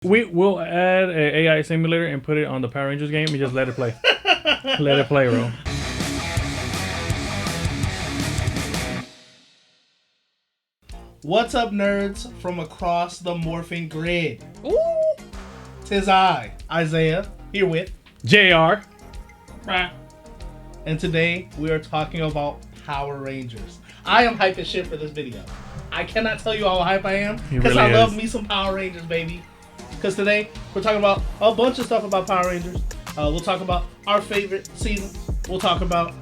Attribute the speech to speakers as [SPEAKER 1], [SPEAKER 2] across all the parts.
[SPEAKER 1] We will add an AI simulator and put it on the Power Rangers game and just let it play. Let it play, bro.
[SPEAKER 2] What's up, nerds from across the morphing grid?
[SPEAKER 1] Ooh.
[SPEAKER 2] Tis I, Isaiah, here with
[SPEAKER 1] JR.
[SPEAKER 2] And today we are talking about Power Rangers. I am hyped as shit for this video. I cannot tell you how hype I am because I love me some Power Rangers, baby. Because today we're talking about a bunch of stuff about Power Rangers. We'll talk about our favorite seasons. We'll talk about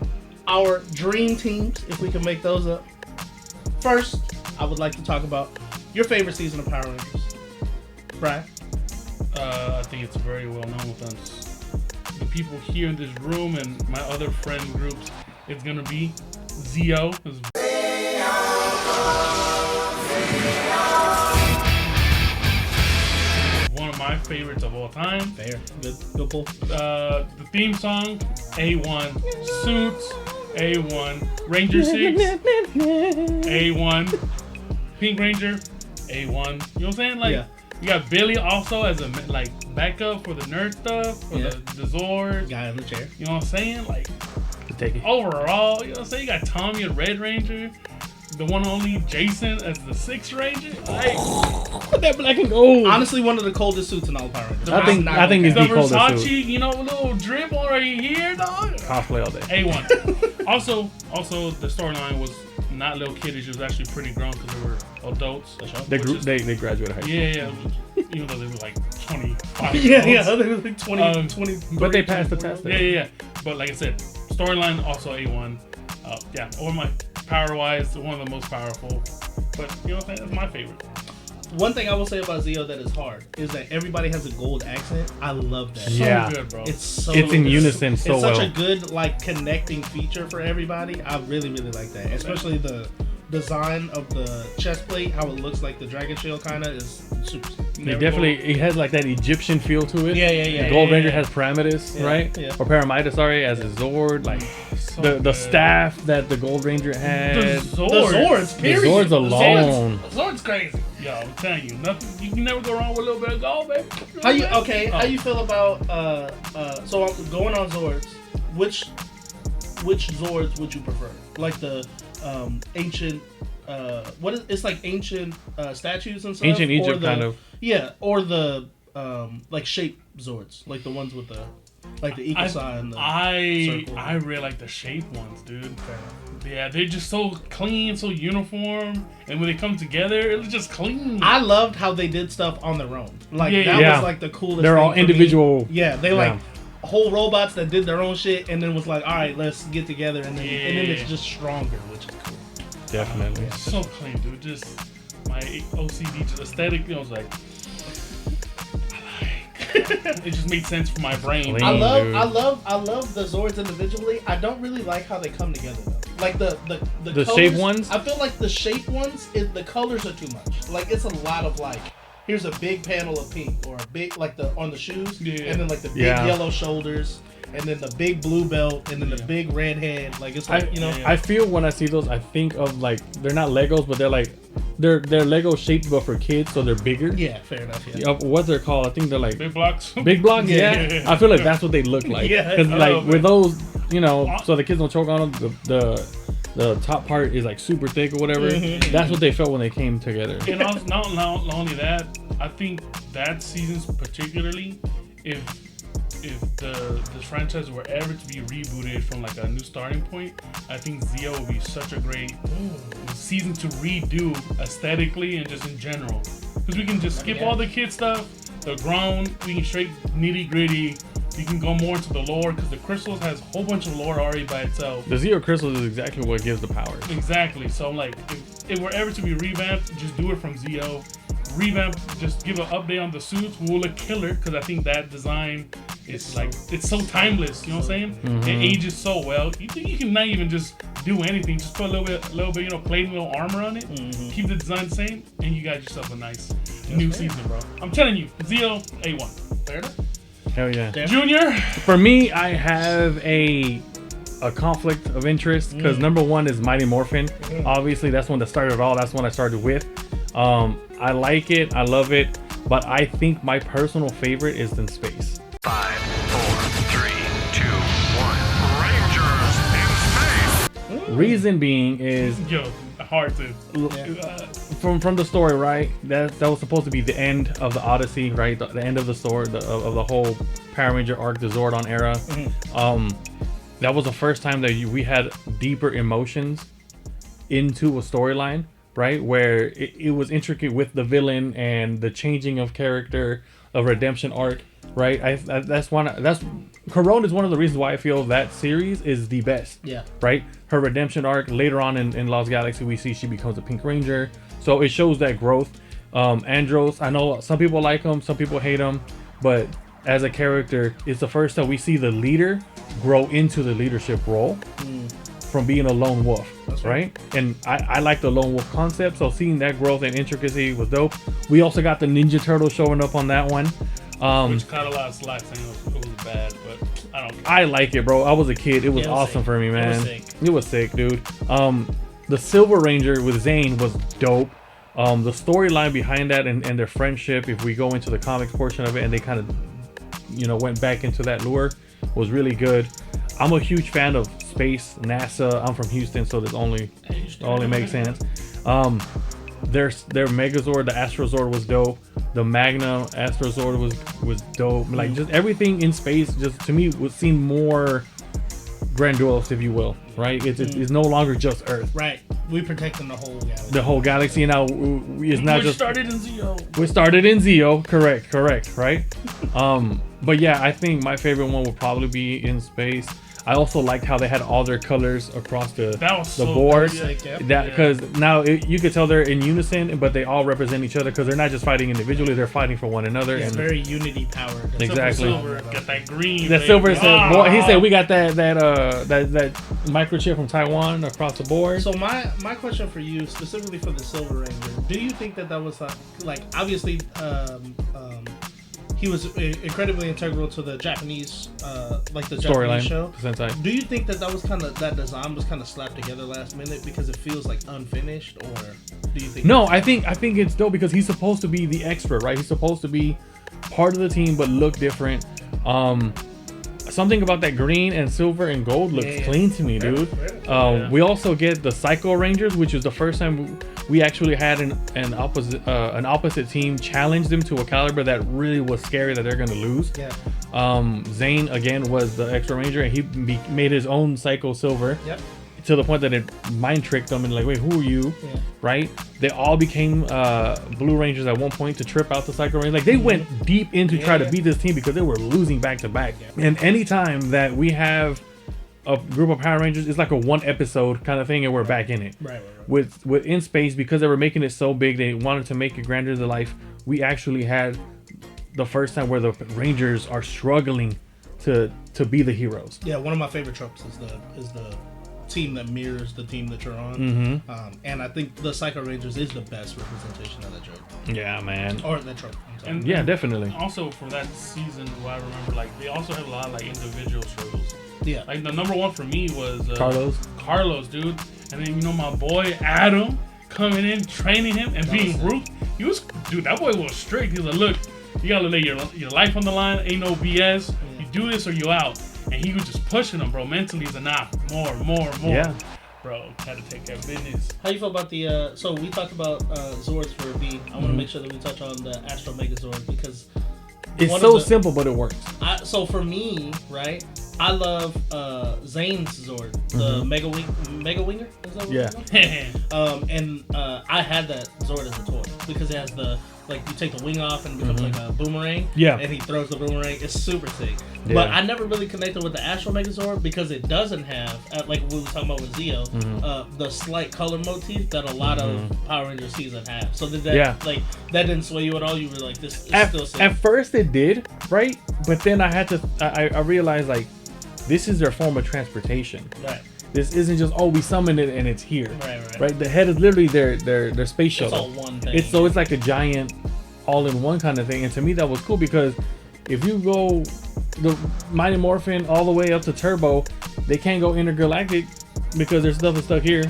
[SPEAKER 2] our dream teams, if we can make those up. First, I would like to talk about your favorite season of Power Rangers. Brian?
[SPEAKER 3] I think it's very well known with us. The people here in this room and my other friend groups, it's gonna be Zeo. One of my favorites of all time.
[SPEAKER 2] Fair. Good pull.
[SPEAKER 3] The theme song, A1. Suits, A1. Ranger 6, A1. Pink Ranger, A1. You know what I'm saying? Like, you got Billy also as a backup for the nerd stuff, for the Zord.
[SPEAKER 2] Guy in the chair.
[SPEAKER 3] You know what I'm saying? Like,
[SPEAKER 1] Take it.
[SPEAKER 3] overall, you know what I'm saying? You got Tommy as Red Ranger, the one and only Jason as the Sixth Ranger. Like,
[SPEAKER 1] that black and gold.
[SPEAKER 2] Honestly, one of the coldest suits in all Power Rangers.
[SPEAKER 1] I think it's
[SPEAKER 3] the
[SPEAKER 1] the coldest
[SPEAKER 3] Versace,
[SPEAKER 1] suit.
[SPEAKER 3] you know, little drip right here, dog.
[SPEAKER 1] Cosplay all day.
[SPEAKER 3] A1. also, the storyline was not little kiddish. It was actually pretty grown because they were adults.
[SPEAKER 1] They graduated high school.
[SPEAKER 3] Yeah. Even though they were like 25.
[SPEAKER 2] Yeah, they were like 20.
[SPEAKER 1] But they passed the test.
[SPEAKER 3] Yeah. But like I said, storyline also A1. Or my power-wise, one of the most powerful. But you know what I'm saying? That's my favorite.
[SPEAKER 2] One thing I will say about Zeo that is hard is that everybody has a gold accent. I love that.
[SPEAKER 1] Yeah.
[SPEAKER 3] So good, bro.
[SPEAKER 2] It's
[SPEAKER 1] in unison so
[SPEAKER 2] it's
[SPEAKER 1] well.
[SPEAKER 2] such a good connecting feature for everybody. I really like that. Especially the design of the chest plate, how it looks like the dragon shield kind of is super.
[SPEAKER 1] It has like that Egyptian feel to it.
[SPEAKER 2] Yeah.
[SPEAKER 1] The Gold Ranger has Paramedes, right?
[SPEAKER 2] Yeah.
[SPEAKER 1] Or Paramita, sorry, as his Zord. Like the staff that the Gold Ranger had.
[SPEAKER 3] The Zords, period.
[SPEAKER 1] The Zords alone.
[SPEAKER 3] Zord's crazy. Yo, I'm telling you, nothing. You can never go wrong with a little bit of gold, baby.
[SPEAKER 2] How you feel about so I'm going on Zords. Which Zords would you prefer? Like the ancient it's like ancient statues and stuff?
[SPEAKER 1] Ancient Egypt kind of.
[SPEAKER 2] Yeah, or the like shape Zords, like the ones with the Equusai and the circle.
[SPEAKER 3] I really like the shape ones, dude. Yeah, they're just so clean, so uniform, and when they come together, it's just clean.
[SPEAKER 2] I loved how they did stuff on their own. Like that was like the coolest.
[SPEAKER 1] They're
[SPEAKER 2] thing
[SPEAKER 1] all
[SPEAKER 2] for
[SPEAKER 1] individual.
[SPEAKER 2] me. Yeah, they like whole robots that did their own shit, and then was like, all right, let's get together, and then it's just stronger, which is cool.
[SPEAKER 1] Definitely.
[SPEAKER 3] So clean, dude. Just my OCD, just aesthetic. I was like, it just made sense for my brain.
[SPEAKER 1] Clean,
[SPEAKER 2] I love the Zords individually. I don't really like how they come together though. Like the colors,
[SPEAKER 1] shape ones.
[SPEAKER 2] I feel like the shape ones, the colors are too much. Like it's a lot of like. Here's a big panel of pink, or a big on the shoes, and then like the big yellow shoulders, and then the big blue belt, and then the big red head. Like it's like
[SPEAKER 1] I feel when I see those, I think of like they're not Legos, but they're like they're Lego shaped, but for kids, so they're bigger.
[SPEAKER 2] Yeah, fair enough. Yeah.
[SPEAKER 1] What they're called? I think they're like
[SPEAKER 3] big blocks.
[SPEAKER 1] Big blocks. Yeah. I feel like that's what they look like.
[SPEAKER 2] Yeah.
[SPEAKER 1] Because like with those, so the kids don't choke on them. The top part is like super thick or whatever. Mm-hmm. That's what they felt when they came together.
[SPEAKER 3] And also, not only that, I think that season's particularly, if the franchise were ever to be rebooted from like a new starting point, I think Zeo would be such a great season to redo aesthetically and just in general. Because we can just skip all the kid stuff. They're grown. We can straight nitty gritty. You can go more into the lore because the crystals has a whole bunch of lore already by itself.
[SPEAKER 1] The Zeo crystals is exactly what gives the power.
[SPEAKER 3] Exactly. So I'm like, if it were ever to be revamped, just do it from Zeo. Revamp, just give an update on the suits. Will look killer because I think that design is like it's so timeless. You know what I'm saying?
[SPEAKER 1] Mm-hmm.
[SPEAKER 3] It ages so well. You can not even just do anything. Just put a little bit, plating a little armor on it. Mm-hmm. Keep the design the same, and you got yourself a nice new season, bro. I'm telling you, Zeo A1. Fair enough.
[SPEAKER 1] Hell yeah.
[SPEAKER 3] Junior.
[SPEAKER 1] For me, I have a conflict of interest because number one is Mighty Morphin. Obviously, that's one that started it all. That's one I started with. I like it. I love it. but I think my personal favorite is in space.
[SPEAKER 4] 5, 4, 3, 2, 1. Rangers in space.
[SPEAKER 1] Reason being is
[SPEAKER 3] Yo, hard to.
[SPEAKER 1] from the story, right? That was supposed to be the end of the Odyssey, right? The end of the story of the whole Power Ranger arc, the Zordon era. That was the first time that we had deeper emotions into a storyline, right? Where it was intricate with the villain and the changing of character, a redemption arc, right? Corona is one of the reasons why I feel that series is the best.
[SPEAKER 2] Yeah.
[SPEAKER 1] Right? Her redemption arc later on in Lost Galaxy, we see she becomes a Pink Ranger. So it shows that growth. Andros, I know some people like him, some people hate him, but as a character, it's the first time we see the leader grow into the leadership role from being a lone wolf.
[SPEAKER 2] That's
[SPEAKER 1] right? And I like the lone wolf concept, so seeing that growth and intricacy was dope. We also got the Ninja Turtle showing up on that one.
[SPEAKER 3] Which caught a lot of slack saying it was bad, but I don't care.
[SPEAKER 1] I like it, bro. I was a kid. It was awesome for me, man. It was sick, dude. The Silver Ranger with Zane was dope. The storyline behind that and their friendship, if we go into the comics portion of it, and they kind of, went back into that lure, was really good. I'm a huge fan of space, NASA. I'm from Houston, so this only makes sense. Their Megazord, the Astrozord was dope. The Magna Astrozord was dope. Like just everything in space, just to me would seem more grandiose, if you will. Right? It's no longer just Earth.
[SPEAKER 2] Right. We protecting the whole galaxy.
[SPEAKER 1] The whole galaxy now. It's not just.
[SPEAKER 3] We started in Zeo.
[SPEAKER 1] We started in Zeo. Correct. Right. But yeah, I think my favorite one would probably be in space. I also liked how they had all their colors across the board. Because now you could tell they're in unison, but they all represent each other because they're not just fighting individually; they're fighting for one another.
[SPEAKER 2] It's very unity powered.
[SPEAKER 1] Exactly.
[SPEAKER 3] Silver got that green.
[SPEAKER 1] That Silver said, boy, he said we got that microchip from Taiwan across the board.
[SPEAKER 2] So my question for you, specifically for the Silver Ranger, do you think that was like obviously he was incredibly integral to the Japanese, like the Japanese show.
[SPEAKER 1] Sentai.
[SPEAKER 2] Do you think that was kind of that design was kind of slapped together last minute because it feels like unfinished, or do you think?
[SPEAKER 1] No, I think it's dope because he's supposed to be the expert, right? He's supposed to be part of the team but look different. Something about that green and silver and gold looks clean to me, dude. We also get the Psycho Rangers, which is the first time we actually had an opposite team challenge them to a caliber that really was scary that they're gonna lose. Zane again was the extra ranger, and he made his own Psycho Silver. To the point that it mind tricked them and like, wait, who are you? Right? They all became Blue Rangers at one point to trip out the Psycho Rangers. Like they went deep into try to beat this team because they were losing back to back. And anytime that we have a group of Power Rangers, it's like a one episode kind of thing, and we're back in it. Right. With In Space, because they were making it so big, they wanted to make it grander than life. We actually had the first time where the Rangers are struggling to be the heroes.
[SPEAKER 2] Yeah, one of my favorite tropes is the team that mirrors the team that you're on. And I think the Psycho Rangers is the best representation of that trope.
[SPEAKER 1] Yeah, man.
[SPEAKER 2] Or that trope.
[SPEAKER 1] And definitely.
[SPEAKER 3] Also, for that season, what I remember, like they also had a lot of like individual struggles.
[SPEAKER 2] Yeah.
[SPEAKER 3] Like the number one for me was
[SPEAKER 1] Carlos,
[SPEAKER 3] dude. And then my boy Adam coming in, training him, and being Ruth. That boy was strict. He was like, look, you gotta lay your life on the line. Ain't no BS. You do this or you out. And he was just pushing him, bro. Mentally, he's like, more. Yeah. Bro, had to take care of business.
[SPEAKER 2] How you feel about the, so we talked about Zords for B. I want to make sure that we touch on the Astro Megazord because
[SPEAKER 1] it's so simple, but it works.
[SPEAKER 2] So for me, right, I love Zane's Zord, the Mega Winger. Is that what and I had that Zord as a toy because it has you take the wing off and it becomes like a boomerang. Yeah. And he throws the boomerang. It's super sick. Yeah. But I never really connected with the Astro Megazord because it doesn't have, like we were talking about with Zeo, the slight color motif that a lot of Power Ranger seasons have. So did that that didn't sway you at all? You were like, this is still sick.
[SPEAKER 1] At first it did, right? But then I realized like this is their form of transportation. Right. This isn't just we summon it and it's here. Right. The head is literally their space shuttle.
[SPEAKER 2] It's all one thing.
[SPEAKER 1] It's like a giant all-in-one kind of thing. And to me that was cool because if you go the Mighty Morphin all the way up to Turbo, they can't go intergalactic because there's stuff that's stuck here.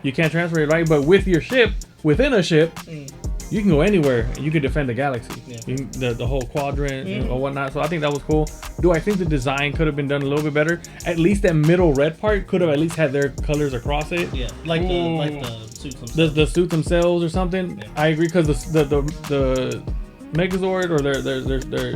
[SPEAKER 1] You can't transfer it, right? But with your ship, within a ship, you can go anywhere and you can defend the galaxy.
[SPEAKER 2] Yeah.
[SPEAKER 1] You can, the whole quadrant or whatnot. So I think that was cool. Do I think the design could have been done a little bit better? At least that middle red part could have at least had their colors across it.
[SPEAKER 2] Yeah, like the suits themselves.
[SPEAKER 1] The suits themselves or something.
[SPEAKER 2] Yeah.
[SPEAKER 1] I agree, because the Megazord or their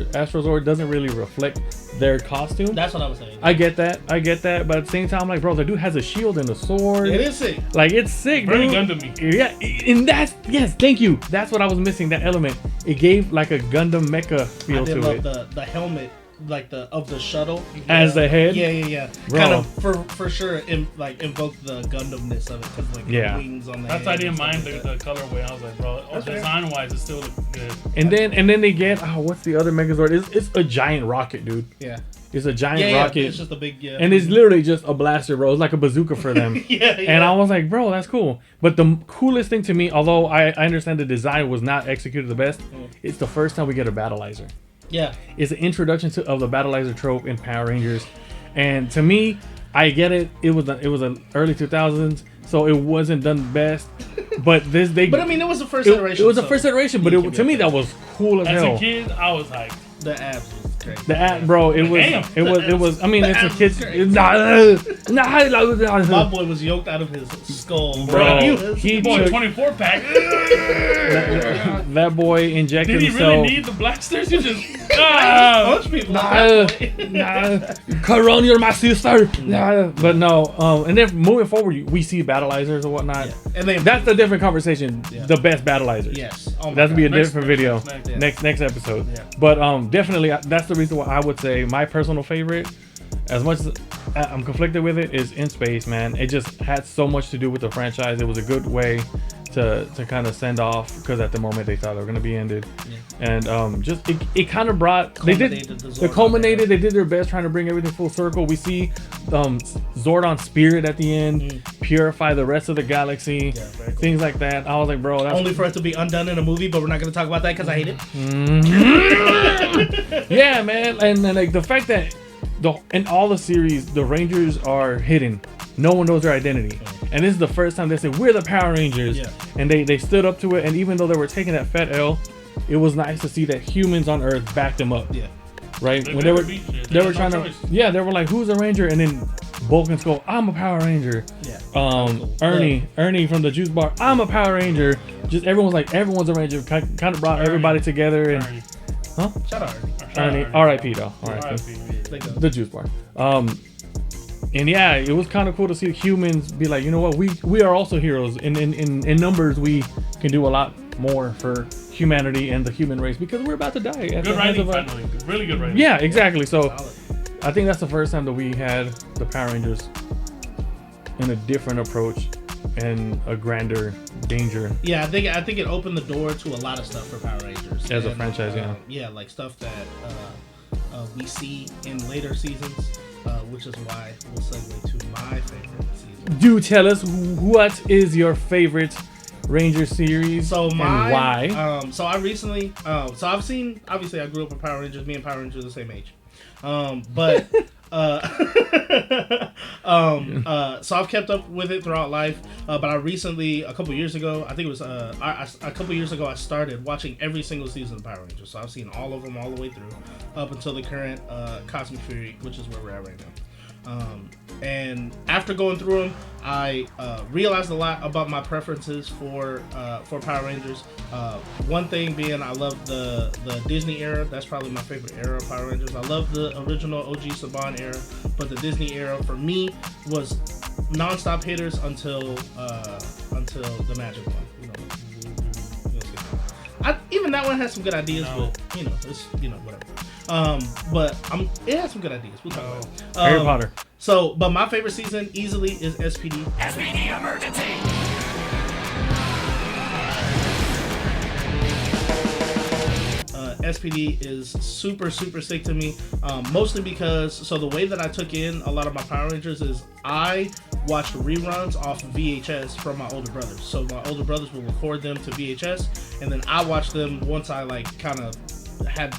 [SPEAKER 1] Astrozord doesn't really reflect their costume.
[SPEAKER 2] That's what I was saying.
[SPEAKER 1] I get that, but at the same time, I'm like, bro, the dude has a shield and a sword.
[SPEAKER 2] It is sick.
[SPEAKER 1] Like, it's sick,
[SPEAKER 3] Very
[SPEAKER 1] dude.
[SPEAKER 3] Gundam-y.
[SPEAKER 1] Yeah, and yes, thank you. That's what I was missing. That element. It gave like a Gundam mecha feel
[SPEAKER 2] I did
[SPEAKER 1] to
[SPEAKER 2] love
[SPEAKER 1] it.
[SPEAKER 2] the helmet, like of the shuttle
[SPEAKER 1] As the head?
[SPEAKER 2] Yeah.
[SPEAKER 1] Bro.
[SPEAKER 2] Kind of for sure, invoked the Gundamness of it, because like
[SPEAKER 1] Yeah.
[SPEAKER 2] the wings on the
[SPEAKER 3] That's
[SPEAKER 2] head.
[SPEAKER 3] I didn't
[SPEAKER 2] and
[SPEAKER 3] mind
[SPEAKER 2] stuff
[SPEAKER 3] the
[SPEAKER 2] like that.
[SPEAKER 3] colorway. I was like, bro,
[SPEAKER 2] That's fair.
[SPEAKER 3] design wise, it still looks good.
[SPEAKER 1] And then they get what's the other Megazord? It's a giant rocket, dude.
[SPEAKER 2] Yeah.
[SPEAKER 1] It's a giant
[SPEAKER 2] Yeah,
[SPEAKER 1] rocket.
[SPEAKER 2] it's just a big
[SPEAKER 1] And it's literally just a blaster, bro. It's like a bazooka for them.
[SPEAKER 2] yeah.
[SPEAKER 1] And I was like, bro, that's cool. But the coolest thing to me, although I understand the design was not executed the best, it's the first time we get a battleizer.
[SPEAKER 2] Yeah.
[SPEAKER 1] It's an introduction of the battleizer trope in Power Rangers. And to me, I get it. It was an early 2000s, so it wasn't done best. But
[SPEAKER 2] But I mean, it was the first
[SPEAKER 1] it
[SPEAKER 2] iteration.
[SPEAKER 1] was the
[SPEAKER 2] so
[SPEAKER 1] first iteration, but
[SPEAKER 2] you can
[SPEAKER 1] to
[SPEAKER 2] be
[SPEAKER 1] me
[SPEAKER 2] okay.
[SPEAKER 1] that was cool as
[SPEAKER 3] As
[SPEAKER 1] hell.
[SPEAKER 3] a kid, I was like,
[SPEAKER 2] The abs was crazy.
[SPEAKER 1] The ad, bro, it was. I mean,
[SPEAKER 2] The
[SPEAKER 1] it's a
[SPEAKER 2] abs
[SPEAKER 1] kid's.
[SPEAKER 2] was My
[SPEAKER 1] Nah,
[SPEAKER 2] boy was yoked out of his skull,
[SPEAKER 1] Bro,
[SPEAKER 2] He
[SPEAKER 1] he
[SPEAKER 3] boy,
[SPEAKER 1] took-
[SPEAKER 3] 24 pack.
[SPEAKER 1] that boy injected
[SPEAKER 3] Did he
[SPEAKER 1] himself.
[SPEAKER 3] really need the blasters? You just
[SPEAKER 2] punch people.
[SPEAKER 1] Caron, you're my sister. But no, and then moving forward, we see battleizers or whatnot.
[SPEAKER 2] Yeah. And then
[SPEAKER 1] That's a different conversation.
[SPEAKER 2] Yeah.
[SPEAKER 1] The best battleizers.
[SPEAKER 2] yes, oh my
[SPEAKER 1] That's gonna be a
[SPEAKER 2] God.
[SPEAKER 1] different video
[SPEAKER 3] next.
[SPEAKER 1] next episode.
[SPEAKER 2] Yeah.
[SPEAKER 1] But definitely that's the reason why I would say my personal favorite, as much as I'm conflicted with it, is In Space, man. It just had so much to do with the franchise. It was a good way to kind of send off, because at the moment they thought they were gonna be ended. And just it kind of brought they culminated. They did their best trying to bring everything full circle. We see Zordon Spirit at the end purify the rest of the galaxy,
[SPEAKER 2] very cool.
[SPEAKER 1] things like that. I was like, bro, that's
[SPEAKER 2] Only for it to be undone in a movie, but we're not going to talk about that because I hate it.
[SPEAKER 1] yeah, man. And like the fact that in all the series the Rangers are hidden, no one knows their identity, and this is the first time they say we're the Power Rangers. And they stood up to it. And even though they were taking that fat L, it was nice to see that humans on Earth backed them up. Right?
[SPEAKER 3] They
[SPEAKER 1] When they were
[SPEAKER 3] had
[SPEAKER 1] trying
[SPEAKER 3] no
[SPEAKER 1] to,
[SPEAKER 3] choice.
[SPEAKER 1] they were like, who's a Ranger? And then Vulcans go, I'm a Power Ranger. Ernie from the Juice Bar, I'm a Power Ranger. Just everyone's like, everyone's a Ranger. Kind of brought everybody together. And
[SPEAKER 3] Ernie.
[SPEAKER 2] Shout out.
[SPEAKER 1] Ernie, R.I.P. though. R.I.P. The Juice Bar. And yeah, it was kind of cool to see humans be like, you know what, we are also heroes. In numbers, we can do a lot more for humanity and the human race, because we're about to die.
[SPEAKER 3] Good writing, finally. Really good writing.
[SPEAKER 1] Yeah, exactly. So
[SPEAKER 2] Solid.
[SPEAKER 1] I think that's the first time that we had the Power Rangers in a different approach and a grander danger.
[SPEAKER 2] Yeah, I think it opened the door to a lot of stuff for Power Rangers
[SPEAKER 1] As a franchise, yeah.
[SPEAKER 2] Yeah, like stuff that we see in later seasons, which is why we'll segue to my favorite season.
[SPEAKER 1] Do tell us, what is your favorite Ranger series
[SPEAKER 2] So
[SPEAKER 1] and why?
[SPEAKER 2] So I recently, so I've seen. Obviously, I grew up with Power Rangers. Me and Power Rangers are the same age. But so I've kept up with it throughout life. But I recently, a couple years ago, I think it was a couple years ago, I started watching every single season of Power Rangers. So I've seen all of them all the way through, up until the current Cosmic Fury, which is where we're at right now. And after going through them, I realized a lot about my preferences for Power Rangers. One thing being, I love the Disney era. That's probably my favorite era of Power Rangers. I love the original OG Saban era, but the Disney era for me was non-stop hitters until the Magic one. Even that one has some good ideas, but it's whatever. But it has some good ideas. We'll talk about it.
[SPEAKER 1] Harry Potter.
[SPEAKER 2] So, but my favorite season easily is SPD.
[SPEAKER 4] SPD emergency.
[SPEAKER 2] SPD is super sick to me, mostly because the way that I took in a lot of my Power Rangers is I watched reruns off VHS from my older brothers. So my older brothers would record them to VHS, and then I watched them once I kind of had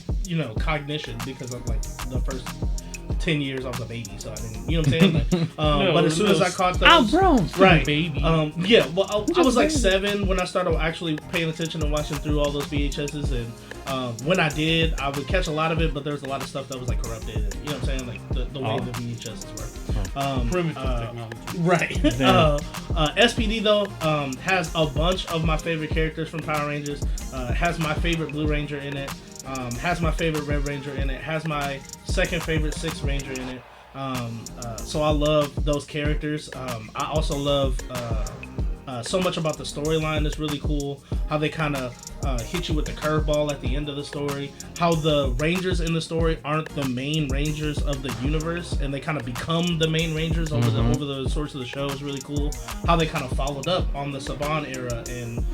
[SPEAKER 2] cognition, because of the first 10 years I was a baby, so I didn't, you know what I'm saying? Like, but as soon as I caught those,
[SPEAKER 1] I'm grown,
[SPEAKER 2] right?
[SPEAKER 3] baby.
[SPEAKER 2] Yeah. Well, I was like 7 when I started actually paying attention and watching through all those VHSs, and when I did, I would catch a lot of it, but there was a lot of stuff that was like corrupted. And, you know what I'm saying? Like the way the VHSs were.
[SPEAKER 3] Primitive technology.
[SPEAKER 2] Right. SPD though has a bunch of my favorite characters from Power Rangers. Has my favorite Blue Ranger in it. Has my favorite Red Ranger in it. Has my second favorite Sixth Ranger in it. So I love those characters. I also love so much about the storyline that's really cool. How they kind of hit you with the curveball at the end of the story. How the Rangers in the story aren't the main Rangers of the universe, and they kind of become the main Rangers over the source of the show is really cool. How they kind of followed up on the Saban era and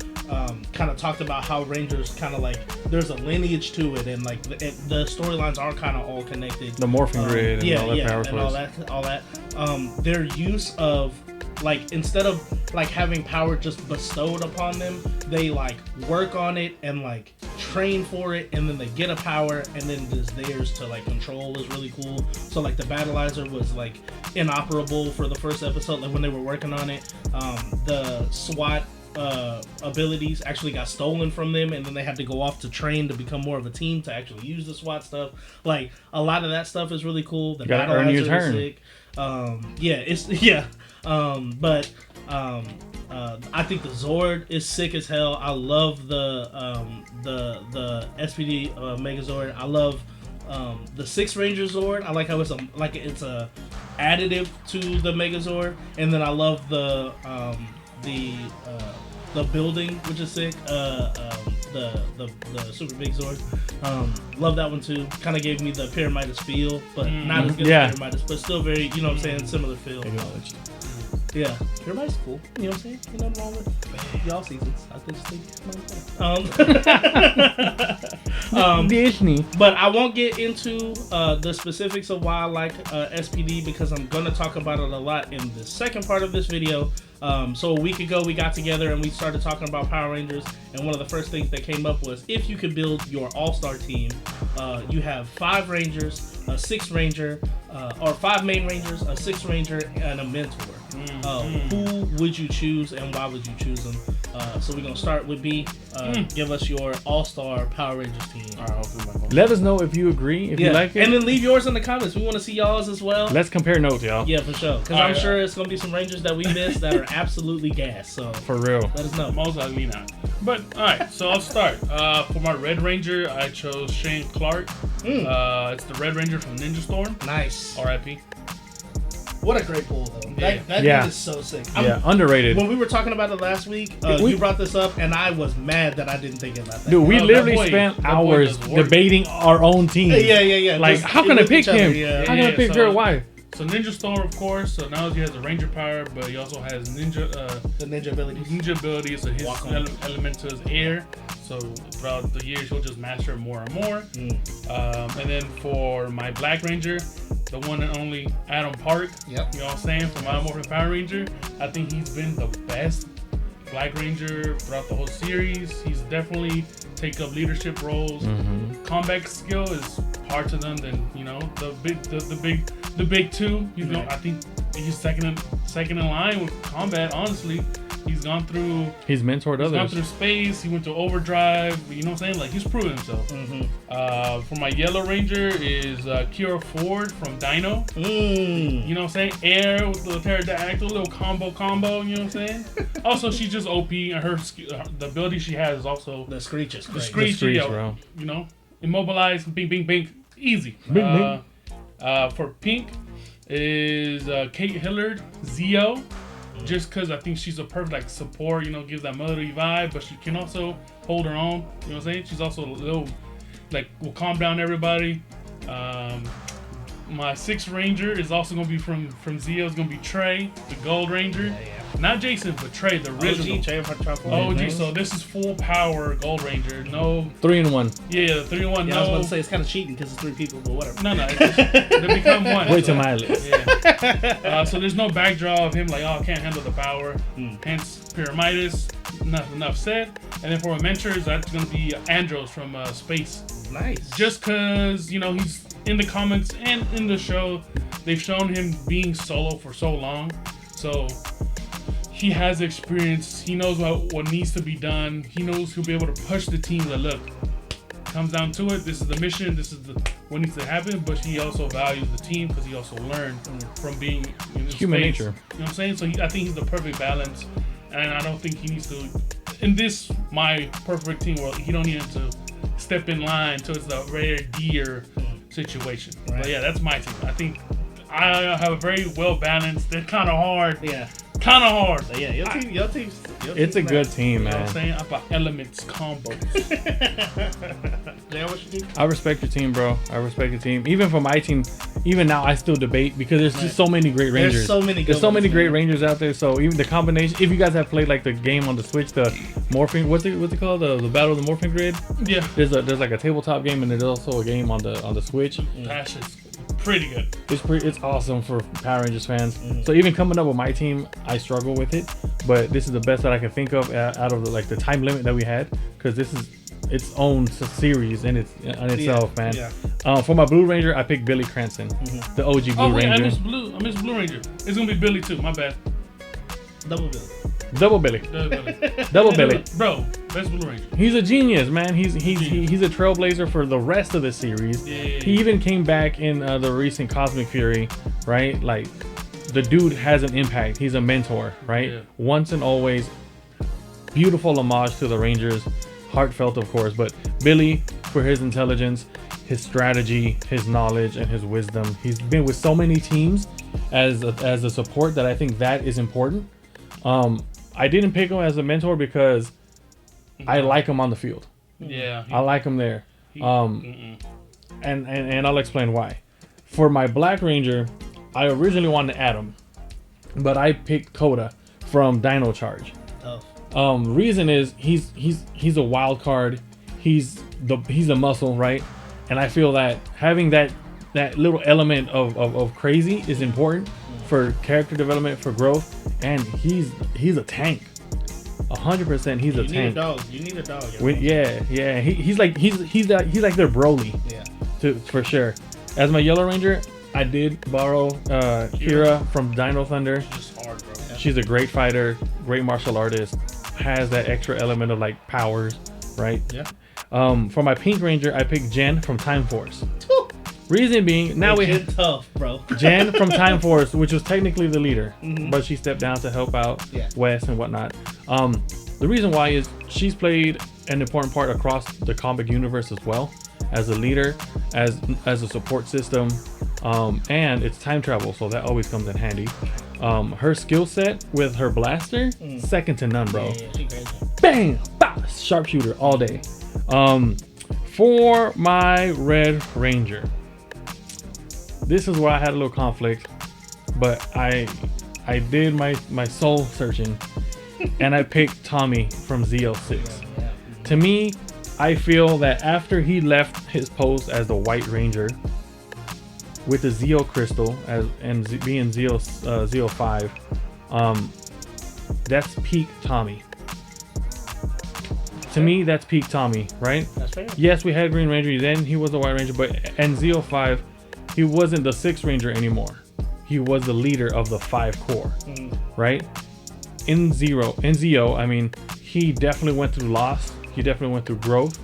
[SPEAKER 2] kind of talked about how Rangers kind of like there's a lineage to it, and like the storylines are kind of all connected.
[SPEAKER 1] The morphing grid and all that power
[SPEAKER 2] and all that. Their use of like instead of like having power just bestowed upon them, they like work on it and like train for it, and then they get a power, and then it is theirs to like control is really cool. So like the Battleizer was like inoperable for the first episode, like when they were working on it. The SWAT abilities actually got stolen from them, and then they had to go off to train to become more of a team to actually use the SWAT stuff. Like a lot of that stuff is really cool. The Battleizer is sick. I think the Zord is sick as hell. I love the SPD Megazord. I love the Sixth Ranger Zord. I like how it's a additive to the Megazord, and then I love the building, which is sick. The super big Zord. Love that one too. Kind of gave me the Pyramidas feel, but not as good as Pyramidas, but still very, you know what I'm saying, similar feel. Yeah, Pyramidas cool. You know what I'm saying? You know what's wrong with y'all seasons. I just think
[SPEAKER 1] Disney.
[SPEAKER 2] But I won't get into the specifics of why I like SPD, because I'm gonna talk about it a lot in the second part of this video. So a week ago we got together and we started talking about Power Rangers, and one of the first things that came up was if you could build your all-star team, you have 5 Rangers, a 6 Ranger, or 5 main Rangers, a 6 Ranger, and a mentor. Who would you choose and why would you choose them? So we're gonna start with B. Give us your all-star Power Rangers team.
[SPEAKER 3] All right, I'll do my phone.
[SPEAKER 1] Let us know if you agree, if you like it.
[SPEAKER 2] And then leave yours in the comments. We want to see y'all's as well.
[SPEAKER 1] Let's compare notes, y'all.
[SPEAKER 2] Yeah, for sure. Because I'm sure it's going to be some Rangers that we missed that are absolutely gas. So
[SPEAKER 1] for real.
[SPEAKER 2] Let us know.
[SPEAKER 3] Most likely not. But, alright, so I'll start. For my Red Ranger, I chose Shane Clark. It's the Red Ranger from Ninja Storm.
[SPEAKER 2] Nice.
[SPEAKER 3] R.I.P.
[SPEAKER 2] What a great pull, though. That dude is so sick.
[SPEAKER 1] Underrated.
[SPEAKER 2] When we were talking about it last week, you brought this up, and I was mad that I didn't think about that.
[SPEAKER 1] Dude, we literally spent hours debating our own team.
[SPEAKER 2] Yeah.
[SPEAKER 1] Like, how can I pick him? How can I pick her? Why?
[SPEAKER 3] So Ninja Storm, of course. So now he has the Ranger power, but he also has Ninja.
[SPEAKER 2] The Ninja abilities.
[SPEAKER 3] Ninja abilities. So his elemental is air. So throughout the years, he'll just master it more and more. And then for my Black Ranger, the one and only Adam Park.
[SPEAKER 2] Yep.
[SPEAKER 3] You know what I'm saying? From my Morphin Power Ranger, I think he's been the best Black Ranger throughout the whole series. He's definitely take up leadership roles. Combat skill is hard to them than the big two. I think he's second in line with combat. Honestly, he's gone through.
[SPEAKER 1] He's mentored others.
[SPEAKER 3] He's gone through space. He went to overdrive. You know what I'm saying? Like he's proven himself. For my Yellow Ranger is Kira Ford from Dino. You know what I'm saying? Air with the pterodactyl, little combo. You know what I'm saying? Also, she's just OP, and the ability she has is also
[SPEAKER 2] the Screech is great.
[SPEAKER 3] The Screech,
[SPEAKER 1] bro.
[SPEAKER 3] Immobilize, bing, easy. For Pink is Kate Hillard, Zio. Just because I think she's a perfect support, gives that motherly vibe, but she can also hold her own. You know what I'm saying? She's also a little, will calm down everybody. My 6th Ranger is also going to be from Zio. It's going to be Trey, the Gold Ranger. Not Jason, but Trey, the original. OG, so this is full power Gold Ranger. No
[SPEAKER 1] 3-in-1.
[SPEAKER 3] Yeah, the 3-in-1.
[SPEAKER 2] Yeah, I was about to say it's kind of cheating because it's 3 people, but whatever.
[SPEAKER 3] No, they become one.
[SPEAKER 1] Wait till my list.
[SPEAKER 3] Yeah. So there's no backdraw of him I can't handle the power. Hence Pyramidas. Enough said. And then for my mentors, that's gonna be Andros from Space.
[SPEAKER 2] Nice.
[SPEAKER 3] Just because, he's in the comics and in the show, they've shown him being solo for so long. So he has experience. He knows what needs to be done. He knows he'll be able to push the team. Like, look, comes down to it. This is the mission. This is what needs to happen. But he also values the team because he also learned from being in
[SPEAKER 1] human
[SPEAKER 3] space.
[SPEAKER 1] nature.
[SPEAKER 3] You know what I'm saying? So I think he's the perfect balance. And I don't think he needs to, in this, my perfect team world, he don't need to step in line towards the rare deer situation.
[SPEAKER 2] Right.
[SPEAKER 3] But yeah, that's my team. I think I have a very well balanced. They're kind of hard.
[SPEAKER 2] Yeah.
[SPEAKER 3] Kind of hard.
[SPEAKER 2] But yeah, your team's
[SPEAKER 1] It's a good team,
[SPEAKER 3] You know what
[SPEAKER 1] man.
[SPEAKER 3] I'm saying? About elements combos.
[SPEAKER 2] Yeah, what you do?
[SPEAKER 1] I respect your team, bro. I respect your team. Even for my team, even now I still debate because there's just so many great Rangers.
[SPEAKER 2] There's so many.
[SPEAKER 1] There's so many great
[SPEAKER 2] man.
[SPEAKER 1] Rangers out there. So even the combination, if you guys have played like the game on the Switch, the morphing, what's it called? The Battle of the Morphing Grid.
[SPEAKER 3] Yeah.
[SPEAKER 1] There's like a tabletop game and there's also a game on the Switch.
[SPEAKER 3] That shit's pretty good.
[SPEAKER 1] It's awesome for Power Rangers fans. So even coming up with my team, I struggle with it, but this is the best that I can think of out of the time limit that we had, because this is its own series in itself, man.
[SPEAKER 2] Yeah.
[SPEAKER 1] For my Blue Ranger, I picked Billy Cranston, the OG Blue
[SPEAKER 3] Oh wait,
[SPEAKER 1] Ranger.
[SPEAKER 3] I miss Blue Ranger. It's gonna be Billy too. My bad.
[SPEAKER 2] Double bill.
[SPEAKER 1] Double Billy. Double Billy.
[SPEAKER 3] Bro, best Blue Ranger.
[SPEAKER 1] He's a genius, man. He's a trailblazer for the rest of the series.
[SPEAKER 3] Yeah.
[SPEAKER 1] He even came back in the recent Cosmic Fury, right? Like, the dude has an impact. He's a mentor, right?
[SPEAKER 3] Yeah.
[SPEAKER 1] Once and always. Beautiful homage to the Rangers. Heartfelt, of course, but Billy, for his intelligence, his strategy, his knowledge, and his wisdom. He's been with so many teams as a support that I think that is important. I didn't pick him as a mentor because I like him on the field.
[SPEAKER 3] Yeah.
[SPEAKER 1] I like him there. And I'll explain why. For my Black Ranger, I originally wanted Adam, but I picked Coda from Dino Charge.
[SPEAKER 2] Oh.
[SPEAKER 1] Reason is he's a wild card. He's a muscle, right? And I feel that having that little element of crazy is important for character development, for growth, and he's a tank. 100%, he's a tank.
[SPEAKER 2] You need a dog.
[SPEAKER 1] Yeah. He's like their Broly.
[SPEAKER 2] Yeah.
[SPEAKER 1] For sure. As my Yellow Ranger, I did borrow Kira from Dino Thunder.
[SPEAKER 3] Just hard, bro.
[SPEAKER 2] Yeah.
[SPEAKER 1] She's a great fighter, great martial artist, has that extra element of like powers, right?
[SPEAKER 2] Yeah.
[SPEAKER 1] For my Pink Ranger, I picked Jen from Time Force. Reason being, now we have
[SPEAKER 2] tough, bro.
[SPEAKER 1] Jen from Time Force, which was technically the leader, but she stepped down to help out Wes and whatnot. The reason why is she's played an important part across the comic universe as well, as a leader, as a support system, and it's time travel, so that always comes in handy. Her skill set with her blaster, second to none, bro.
[SPEAKER 2] Yeah, she crazy.
[SPEAKER 1] Bang! Bah! Sharpshooter all day. For my Red Ranger, this is where I had a little conflict, but I did my soul searching, and I picked Tommy from ZL6. To me, I feel that after he left his post as the White Ranger with the Zeo Crystal being Zeo 5, that's peak Tommy. To me, that's peak Tommy, right?
[SPEAKER 2] That's fair.
[SPEAKER 1] Yes, we had Green Ranger, then he was the White Ranger, and Zeo 5, he wasn't the 6th Ranger anymore. He was the leader of the 5 Corps, right? In Zeo, I mean, he definitely went through loss. He definitely went through growth,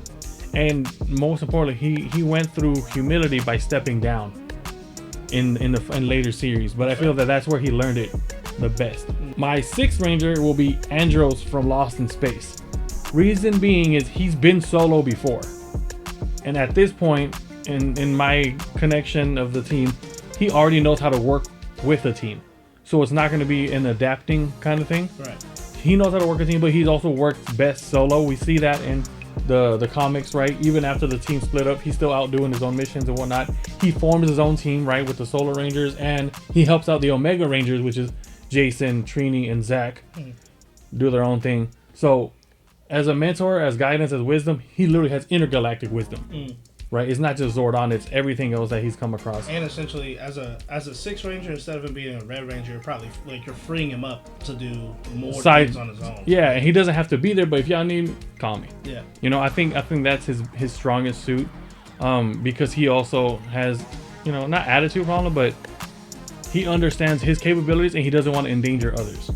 [SPEAKER 1] and most importantly, he went through humility by stepping down in later series. But I feel that that's where he learned it the best. My 6th Ranger will be Andros from Lost in Space. Reason being is he's been solo before, and at this point in my connection of the team, he already knows how to work with a team, so it's not going to be an adapting kind of thing.
[SPEAKER 2] Right.
[SPEAKER 1] He knows how to work a team, but he's also worked best solo. We see that in the comics, right? Even after the team split up, he's still out doing his own missions and whatnot. He forms his own team, right, with the Solar Rangers, and he helps out the Omega Rangers, which is Jason, Trini, and Zach, do their own thing. So as a mentor, as guidance, as wisdom, he literally has intergalactic wisdom, right? It's not just Zordon, it's everything else that he's come across.
[SPEAKER 2] And essentially, as a 6th Ranger, instead of him being a Red Ranger, you're probably you're freeing him up to do more things on his own.
[SPEAKER 1] Yeah, and he doesn't have to be there, but if y'all need, call me.
[SPEAKER 2] Yeah.
[SPEAKER 1] You know, I think that's his strongest suit. because he also has, you know, not attitude problem, but he understands his capabilities and he doesn't want to endanger others,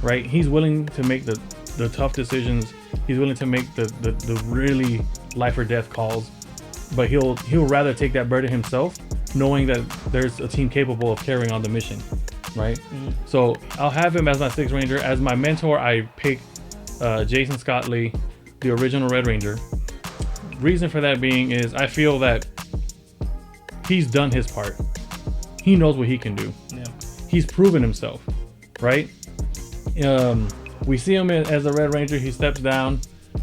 [SPEAKER 1] right? He's willing to make the tough decisions. He's willing to make the really life or death calls, but he'll rather take that burden himself, knowing that there's a team capable of carrying on the mission, right? So I'll have him as my 6th Ranger. As my mentor, I pick Jason Scott Lee, the original Red Ranger. Reason for that being is I feel that he's done his part. He knows what he can do.
[SPEAKER 2] Yeah.
[SPEAKER 1] He's proven himself, right? We see him as a Red Ranger. He steps down,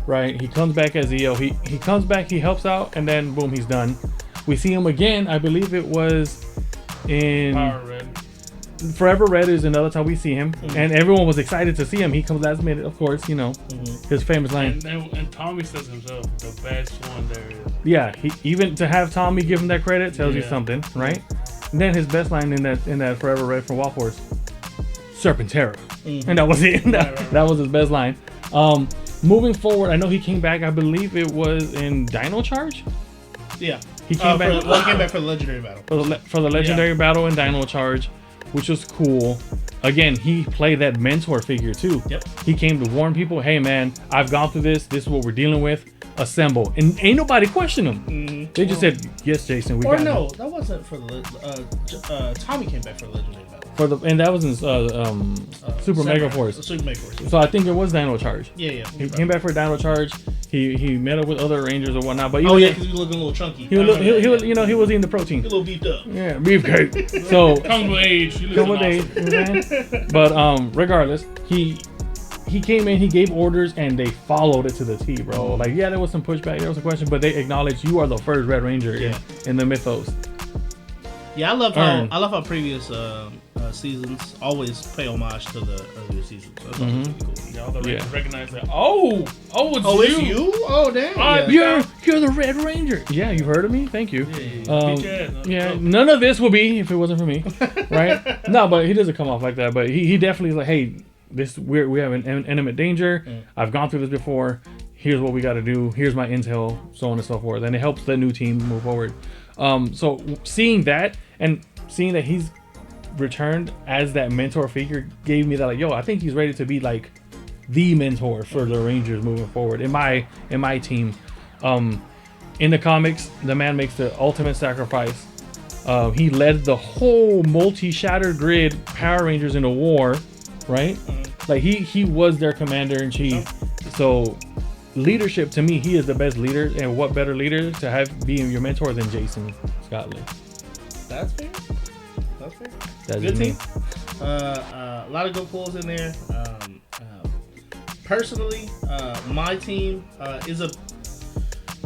[SPEAKER 1] right? He comes back as EO. He comes back, he helps out, and then boom, he's done. We see him again. I believe it was in
[SPEAKER 3] Power Red.
[SPEAKER 1] Forever Red is another time we see him, and everyone was excited to see him. He comes last minute, of course, you know, his famous line.
[SPEAKER 3] And Tommy says himself, the best one there is.
[SPEAKER 1] Yeah, even to have Tommy give him that credit tells you something, right? And then his best line in that Forever Red from Wild Horse, Serpentera, and that was it. That was his best line. Moving forward, I know he came back. I believe it was in Dino Charge.
[SPEAKER 2] Yeah,
[SPEAKER 1] he came back.
[SPEAKER 2] He came back for the legendary battle.
[SPEAKER 1] For the legendary battle in Dino Charge, which was cool. Again, he played that mentor figure too.
[SPEAKER 2] Yep.
[SPEAKER 1] He came to warn people, hey man, I've gone through this. This is what we're dealing with. Assemble. And ain't nobody question him. They just said, yes, Jason, we got it.
[SPEAKER 2] That wasn't for the Tommy came back for the legendary battle.
[SPEAKER 1] And that was in Super Mega Force.
[SPEAKER 2] Super Mega Force. Yeah.
[SPEAKER 1] So I think it was Dino Charge.
[SPEAKER 2] Yeah.
[SPEAKER 1] He came back for Dino Charge. He met up with other Rangers or whatnot. But
[SPEAKER 2] because he was looking a little chunky.
[SPEAKER 1] He was eating the protein.
[SPEAKER 2] A little beefed up.
[SPEAKER 1] Yeah, beefcake. So
[SPEAKER 3] comes with age.
[SPEAKER 1] Come with age. Okay? But regardless, he came in, he gave orders, and they followed it to the T, bro. Like, yeah, there was some pushback, there was a question, but they acknowledged you are the first Red Ranger in the mythos.
[SPEAKER 2] Yeah, I love how previous seasons always pay homage to the earlier seasons. So that's really cool.
[SPEAKER 3] Yeah, all the Rangers recognize that. It's
[SPEAKER 2] you? Oh, damn.
[SPEAKER 1] You're the Red Ranger. Yeah, you've heard of me? Thank you.
[SPEAKER 3] Yeah.
[SPEAKER 1] None of this would be if it wasn't for me, right? No, but he doesn't come off like that. But he definitely is like, hey, we have an imminent danger. I've gone through this before. Here's what we got to do. Here's my intel, so on and so forth. And it helps the new team move forward. So seeing that and seeing that he's returned as that mentor figure gave me that, like, yo, I think he's ready to be like the mentor for the Rangers moving forward in my team. In the comics, the man makes the ultimate sacrifice. He led the whole multi-shattered grid Power Rangers in a war, right? Like he was their commander in chief. So leadership, to me, he is the best leader, and what better leader to have being your mentor than Jason Scott Lee?
[SPEAKER 2] That's fair.
[SPEAKER 1] That's
[SPEAKER 2] good
[SPEAKER 1] me.
[SPEAKER 2] team. A lot of good pulls in there. Personally, my team is a.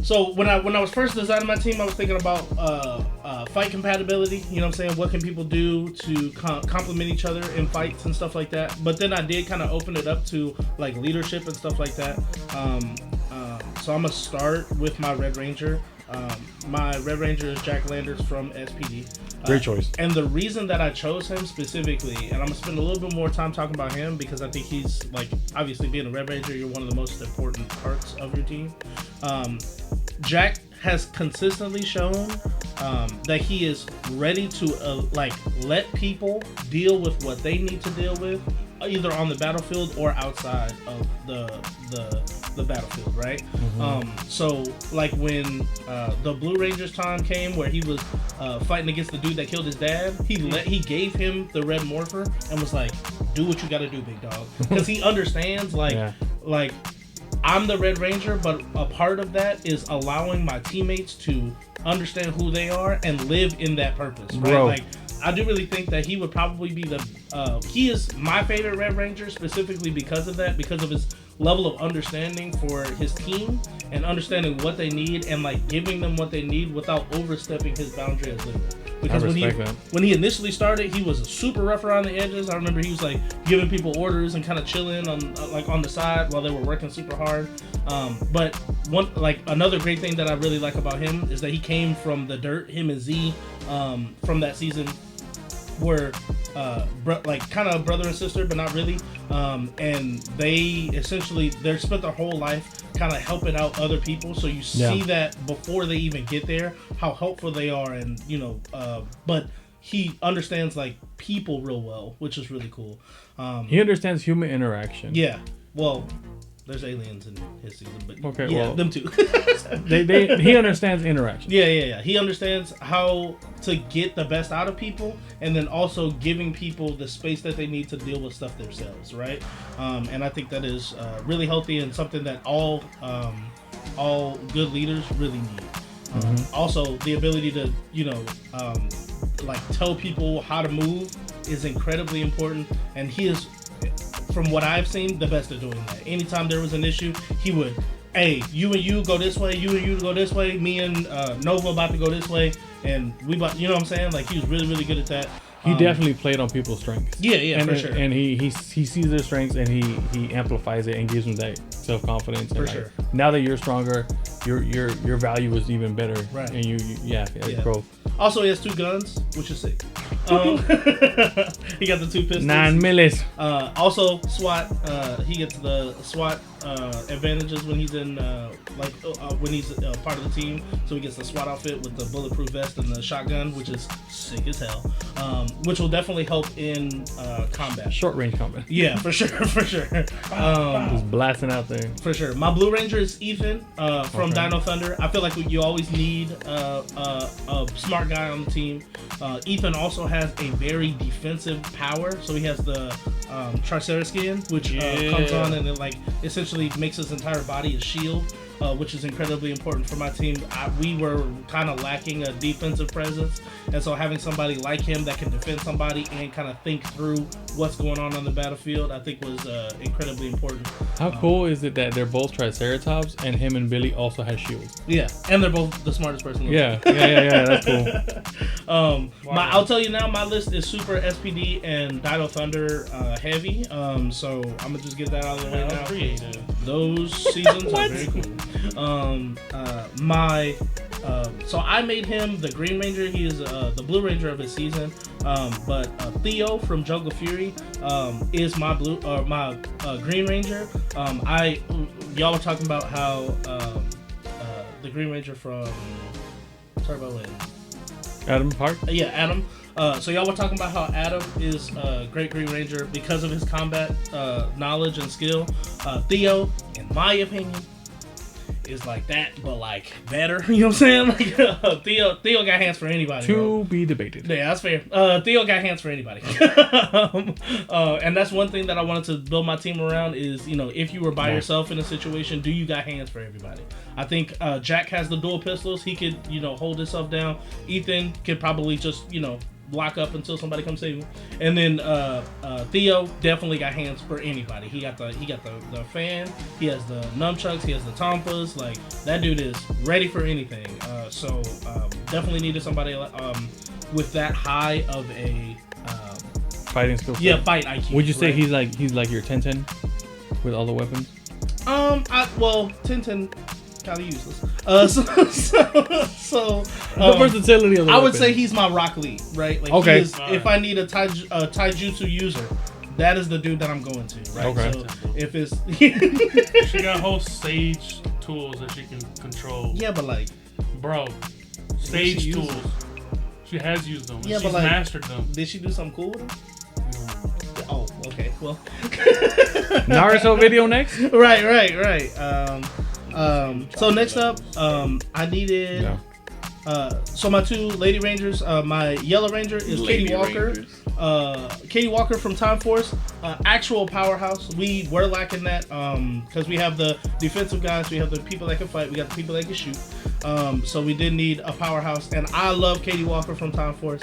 [SPEAKER 2] So when I was first designing my team, I was thinking about fight compatibility. You know what I'm saying? What can people do to complement each other in fights and stuff like that? But then I did kind of open it up to like leadership and stuff like that. So I'm gonna start with my Red Ranger. My Red Ranger is Jack Landers from SPD.
[SPEAKER 1] Great choice.
[SPEAKER 2] And the reason that I chose him specifically, and I'm gonna spend a little bit more time talking about him because I think he's, like, obviously being a Red Ranger, you're one of the most important parts of your team. Jack has consistently shown that he is ready to let people deal with what they need to deal with, either on the battlefield or outside of the battlefield, right? So like when the Blue Rangers time came where he was fighting against the dude that killed his dad, he gave him the red morpher and was like, do what you gotta do, big dog, because he understands like I'm the Red Ranger, but a part of that is allowing my teammates to understand who they are and live in that purpose, right?
[SPEAKER 1] Bro.
[SPEAKER 2] Like, I do really think that he would probably be he is my favorite Red Ranger specifically because of that, because of his level of understanding for his team and understanding what they need and like giving them what they need without overstepping his boundary as leader. Because when he initially started, he was super rough around the edges. I remember he was like giving people orders and kind of chilling on the side while they were working super hard. But another great thing that I really like about him is that he came from the dirt. Him and Z from that season were like kind of brother and sister, but not really. And they essentially they're spent their whole life kind of helping out other people. So you see that before they even get there, how helpful they are, and but he understands like people real well, which is really cool.
[SPEAKER 1] He understands human interaction.
[SPEAKER 2] Yeah. Well, there's aliens in his season, but
[SPEAKER 1] okay,
[SPEAKER 2] yeah,
[SPEAKER 1] well,
[SPEAKER 2] them too.
[SPEAKER 1] he understands interaction.
[SPEAKER 2] Yeah. He understands how to get the best out of people, and then also giving people the space that they need to deal with stuff themselves, right? And I think that is really healthy and something that all good leaders really need. Also, the ability to like tell people how to move is incredibly important, and he is, from what I've seen, the best at doing that. Anytime there was an issue, he would, hey, you and you go this way, you and you go this way, me and Nova about to go this way, and we about, you know what I'm saying? Like, he was really, really good at that.
[SPEAKER 1] He definitely played on people's strengths.
[SPEAKER 2] Yeah,
[SPEAKER 1] and,
[SPEAKER 2] for sure.
[SPEAKER 1] And he sees their strengths, and he amplifies it and gives them that self-confidence.
[SPEAKER 2] For
[SPEAKER 1] and
[SPEAKER 2] sure.
[SPEAKER 1] Now that you're stronger, your value is even better.
[SPEAKER 2] Right.
[SPEAKER 1] And it's growth.
[SPEAKER 2] Also, he has 2 guns, which is sick. He got the 2 pistols.
[SPEAKER 1] 9 millis.
[SPEAKER 2] Also, SWAT. He gets the SWAT advantages when he's in when he's part of the team. So he gets the SWAT outfit with the bulletproof vest and the shotgun, which is sick as hell. Which will definitely help in combat.
[SPEAKER 1] Short range combat.
[SPEAKER 2] Yeah, for sure.
[SPEAKER 1] Just blasting out there.
[SPEAKER 2] For sure. My Blue Ranger is Ethan from Dino Thunder. I feel like you always need a smart guy on the team. Ethan also has a very defensive power, so he has the Tricera skin, which comes on and it like essentially makes his entire body a shield, which is incredibly important for my team. We were kind of lacking a defensive presence, and so having somebody like him that can defend somebody and kind of think through what's going on the battlefield, I think was incredibly important.
[SPEAKER 1] How cool is it that they're both Triceratops and him and Billy also has shields?
[SPEAKER 2] Yeah, and they're both the smartest person.
[SPEAKER 1] Yeah, that's cool.
[SPEAKER 2] I'll tell you now, my list is super SPD and Dino Thunder heavy. So I'm gonna just get that out of the way now.
[SPEAKER 3] Creative.
[SPEAKER 2] Those seasons are very cool. So I made him the Green Ranger. He is the Blue Ranger of his season. But Theo from Jungle Fury is my Green Ranger. Y'all were talking about how the Green Ranger from
[SPEAKER 1] Adam Park?
[SPEAKER 2] Yeah, Adam. So y'all were talking about how Adam is a great Green Ranger because of his combat knowledge and skill. Theo, in my opinion, is like that, but like better. You know what I'm saying? Like Theo got hands for anybody.
[SPEAKER 1] To be debated.
[SPEAKER 2] Yeah, that's fair. Theo got hands for anybody. And that's one thing that I wanted to build my team around is, if you were by yourself in a situation, do you got hands for everybody? I think Jack has the dual pistols. He could, hold himself down. Ethan could probably just, block up until somebody comes save him. And then Theo definitely got hands for anybody. He got the fan, he has the nunchucks, he has the tompas. Like, that dude is ready for anything. So definitely needed somebody with that high of a
[SPEAKER 1] fighting skill.
[SPEAKER 2] Yeah, fight IQ.
[SPEAKER 1] Would you say he's like your 10-10 with all the weapons?
[SPEAKER 2] 10-10 kind of useless.
[SPEAKER 1] The versatility of the
[SPEAKER 2] I would
[SPEAKER 1] weapon.
[SPEAKER 2] say he's my Rock Lee, right? Like,
[SPEAKER 1] okay.
[SPEAKER 2] If I need a taijutsu user, that is the dude that I'm going to, right?
[SPEAKER 1] Okay.
[SPEAKER 2] So if it's
[SPEAKER 3] she got whole sage tools that she can control.
[SPEAKER 2] Yeah, but like,
[SPEAKER 3] bro, sage tools. She has used them.
[SPEAKER 2] Yeah,
[SPEAKER 3] she's
[SPEAKER 2] but like,
[SPEAKER 3] mastered them.
[SPEAKER 2] Did she do something cool with them? Oh, okay. Well,
[SPEAKER 1] Naruto video next.
[SPEAKER 2] Right. So next up, I needed.
[SPEAKER 1] Yeah.
[SPEAKER 2] So my 2 Lady Rangers, my Yellow Ranger is
[SPEAKER 1] Lady
[SPEAKER 2] Katie Walker. Katie Walker from Time Force, actual powerhouse. We were lacking that because we have the defensive guys, we have the people that can fight, we got the people that can shoot. So we did need a powerhouse, and I love Katie Walker from Time Force.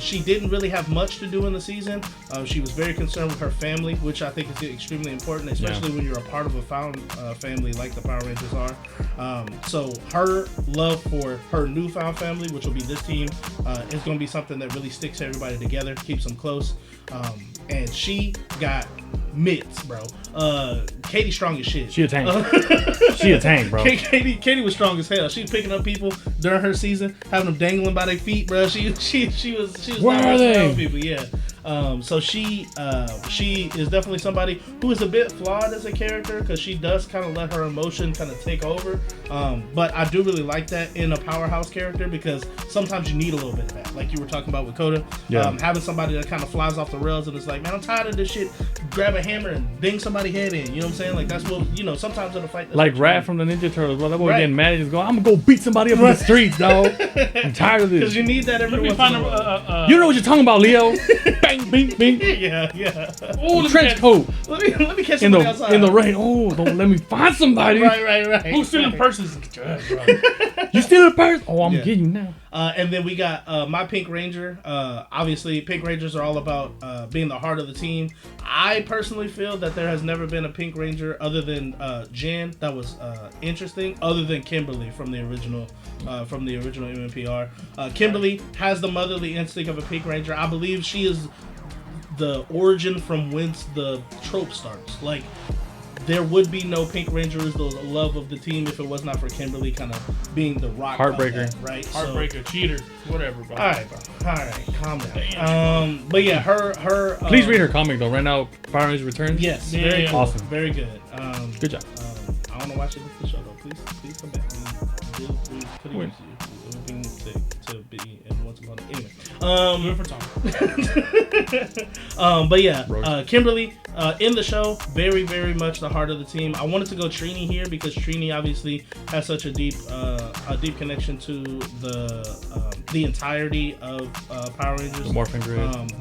[SPEAKER 2] She didn't really have much to do in the season. She was very concerned with her family, which I think is extremely important, especially when you're a part of a found family like the Power Rangers are. So her love for her newfound family, which will be this team, is going to be something that really sticks everybody together, keeps them close. And she got mitts, bro. Katie strong as shit.
[SPEAKER 1] She a tank. She a tank, bro.
[SPEAKER 2] Katie was strong as hell. She was picking up people during her season, having them dangling by their feet, bro. She was
[SPEAKER 1] Where are they?
[SPEAKER 2] People, yeah. So she is definitely somebody who is a bit flawed as a character because she does kind of let her emotion kind of take over. But I do really like that in a powerhouse character because sometimes you need a little bit of that, like you were talking about with Coda. Having somebody that kind of flies off the rails and is like, man, I'm tired of this shit. Grab a hammer and ding somebody's head in. You know what I'm saying? Like that's what sometimes in a fight. That's
[SPEAKER 1] like Raph from the Ninja Turtles, bro. That boy getting mad and just going, I'm gonna go beat somebody up in the streets, dog. I'm tired of this.
[SPEAKER 2] Because you need that every once in a while.
[SPEAKER 1] You know what you're talking about, Leo? Bang, bing, bing.
[SPEAKER 2] Yeah.
[SPEAKER 1] Oh, trench coat.
[SPEAKER 2] Let me catch somebody outside.
[SPEAKER 1] In the rain. Oh, don't let me find somebody.
[SPEAKER 2] Right.
[SPEAKER 3] Who's stealing purses? Get your ass, bro.
[SPEAKER 1] You stealing a purse? Oh, I'm getting you now.
[SPEAKER 2] And then we got my Pink Ranger. Obviously, Pink Rangers are all about being the heart of the team. I personally feel that there has never been a Pink Ranger other than Jen that was interesting, other than Kimberly from the original MMPR. Kimberly has the motherly instinct of a Pink Ranger. I believe she is the origin from whence the trope starts. Like, there would be no Pink Ranger as the love of the team if it was not for Kimberly kind of being the rock.
[SPEAKER 1] Heartbreaker.
[SPEAKER 2] That, right?
[SPEAKER 3] Heartbreaker, cheater, whatever, bro.
[SPEAKER 2] Alright, bro. Alright, calm down. But yeah, her
[SPEAKER 1] Please read her comic though. Right now, Power Rangers Returns.
[SPEAKER 2] Yes, very cool.
[SPEAKER 1] Awesome.
[SPEAKER 2] Very good.
[SPEAKER 1] Good job.
[SPEAKER 2] I want to watch it with the show though. Please come back. We put it to you. Being sick to be and once upon anyway.
[SPEAKER 3] Do it for Tom.
[SPEAKER 2] But yeah, Kimberly in the show, very, very much the heart of the team. I wanted to go Trini here because Trini obviously has such a deep connection to the entirety of Power Rangers.
[SPEAKER 1] The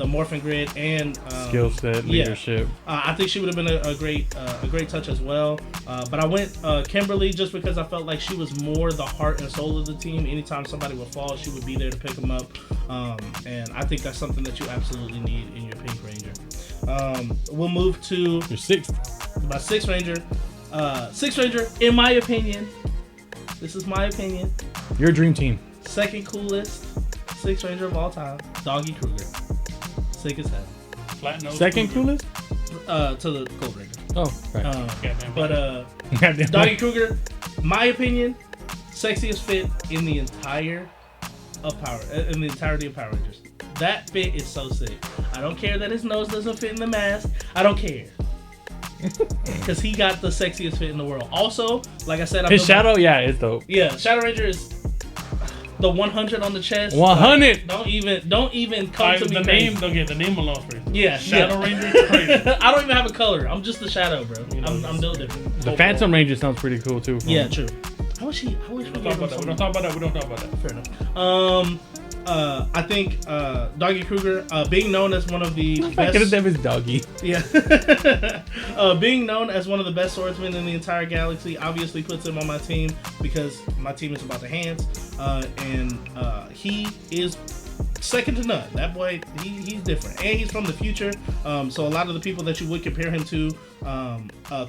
[SPEAKER 1] Morphin Grid.
[SPEAKER 2] And
[SPEAKER 1] skill set, leadership.
[SPEAKER 2] I think she would have been a great touch as well. But I went Kimberly just because I felt like she was more the heart and soul of the team. Anytime somebody would fall, she would be there to pick them up. And I think that's something that you absolutely need in your Pink Ranger. We'll move to
[SPEAKER 1] your sixth.
[SPEAKER 2] My Sixth Ranger. Sixth Ranger, in my opinion, this is my opinion.
[SPEAKER 1] Your dream team.
[SPEAKER 2] Second coolest Sixth Ranger of all time, Doggy Kruger. Sick as hell.
[SPEAKER 3] Flat nose.
[SPEAKER 1] Second coolest?
[SPEAKER 2] To the Gold Ranger.
[SPEAKER 1] Oh, right.
[SPEAKER 2] But Doggy Kruger, my opinion, sexiest fit in the entirety of Power Rangers. That fit is so sick. I don't care that his nose doesn't fit in the mask. I don't care. Because he got the sexiest fit in the world. Also, like I said,
[SPEAKER 1] his shadow, it's dope.
[SPEAKER 2] Yeah, Shadow Ranger is the 100 on the chest.
[SPEAKER 1] 100.
[SPEAKER 2] Like, don't even come to me.
[SPEAKER 3] The name alone for you.
[SPEAKER 2] Yeah,
[SPEAKER 3] Shadow Ranger is crazy.
[SPEAKER 2] I don't even have a color. I'm just the Shadow, bro. I'm built different.
[SPEAKER 1] The Phantom Ranger sounds pretty cool too.
[SPEAKER 2] Yeah, true. I wish we
[SPEAKER 3] don't talk about that.
[SPEAKER 2] Fair enough. I think Doggy Kruger, being known as one of the best.
[SPEAKER 1] His name is Doggy.
[SPEAKER 2] Yeah. Being known as one of the best swordsmen in the entire galaxy obviously puts him on my team because my team is about the hands. And he is second to none. That boy, he's different, and he's from the future. So a lot of the people that you would compare him to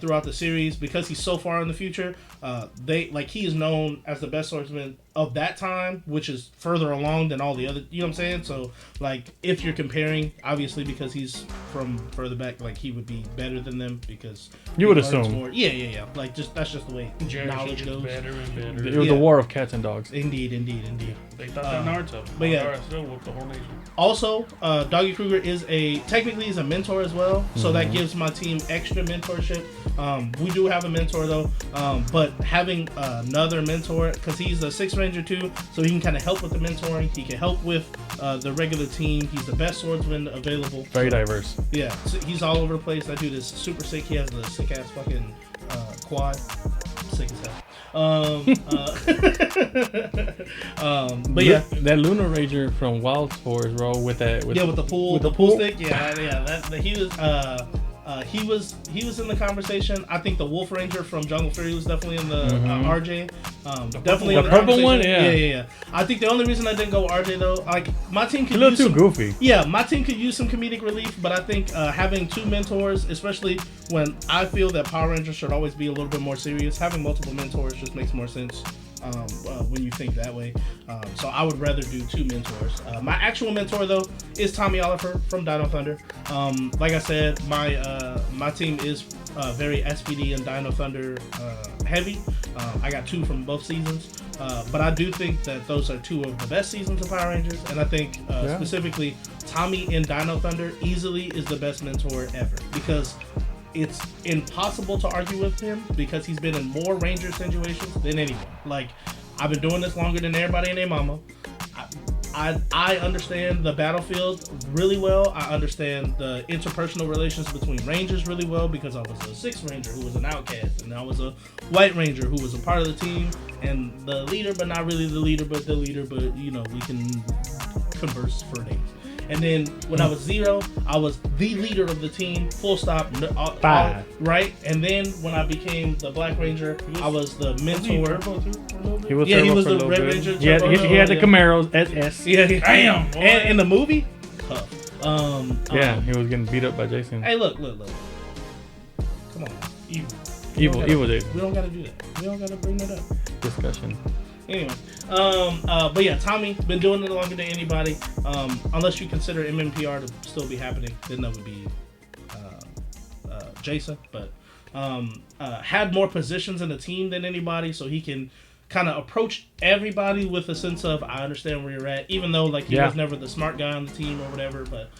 [SPEAKER 2] throughout the series, because he's so far in the future, he is known as the best swordsman of that time, which is further along than all the other. You know what I'm saying? So like, if you're comparing, obviously because he's from further back, like he would be better than them because
[SPEAKER 1] you would assume.
[SPEAKER 2] More. Yeah. Like that's just the way knowledge goes.
[SPEAKER 3] Better and better.
[SPEAKER 1] It was the war of cats and dogs.
[SPEAKER 2] Indeed.
[SPEAKER 3] They thought that Naruto.
[SPEAKER 2] But yeah.
[SPEAKER 3] Still whooped the whole nation.
[SPEAKER 2] Also, Doggy Kruger is technically a mentor as well, so that gives my team extra mentorship. We do have a mentor though, but having another mentor, because he's a Sixth Ranger too, so he can kind of help with the mentoring. He can help with the regular team. He's the best swordsman available.
[SPEAKER 1] Very diverse.
[SPEAKER 2] Yeah, so he's all over the place. That dude is super sick. He has the sick ass fucking quad. Sick as hell. But yeah,
[SPEAKER 1] that Lunar Ranger from Wild Force, bro, with the pool
[SPEAKER 2] stick. He was in the conversation. I think the Wolf Ranger from Jungle Fury was definitely in the RJ. Definitely
[SPEAKER 1] the
[SPEAKER 2] in the
[SPEAKER 1] purple one.
[SPEAKER 2] Yeah. I think the only reason I didn't go RJ though, like my team could
[SPEAKER 1] use a little too goofy.
[SPEAKER 2] Yeah, my team could use some comedic relief, but I think having two mentors, especially when I feel that Power Rangers should always be a little bit more serious, having multiple mentors just makes more sense. When you think that way. So I would rather do two mentors. My actual mentor though is Tommy Oliver from Dino Thunder. Like I said, my team is very SPD and Dino Thunder heavy. I got two from both seasons. But I do think that those are two of the best seasons of Power Rangers, and I think specifically Tommy in Dino Thunder easily is the best mentor ever because it's impossible to argue with him because he's been in more Ranger situations than anyone. Like, I've been doing this longer than everybody and their mama. I understand the battlefield really well. I understand the interpersonal relations between Rangers really well because I was a 6th Ranger who was an outcast, and I was a White Ranger who was a part of the team and the leader, but not really the leader, but the leader. But you know, we can converse for names. And then when I was 0, I was the leader of the team, full stop. Right? And then when I became the Black Ranger, I was the mentor.
[SPEAKER 1] He was
[SPEAKER 2] the Red Ranger.
[SPEAKER 1] He had the Camaros, SS.
[SPEAKER 2] Yeah.
[SPEAKER 3] Damn, boy.
[SPEAKER 2] And in the movie, tough.
[SPEAKER 1] He was getting beat up by Jason.
[SPEAKER 2] Hey, look. Come on.
[SPEAKER 1] Evil Jason.
[SPEAKER 2] We don't gotta do that. We don't gotta bring that up.
[SPEAKER 1] Discussion.
[SPEAKER 2] Anyway, but yeah, Tommy been doing it longer than anybody. Unless you consider MMPR to still be happening, then that would be Jason. But had more positions in the team than anybody, so he can kind of approach everybody with a sense of I understand where you're at, even though like he was never the smart guy on the team or whatever. But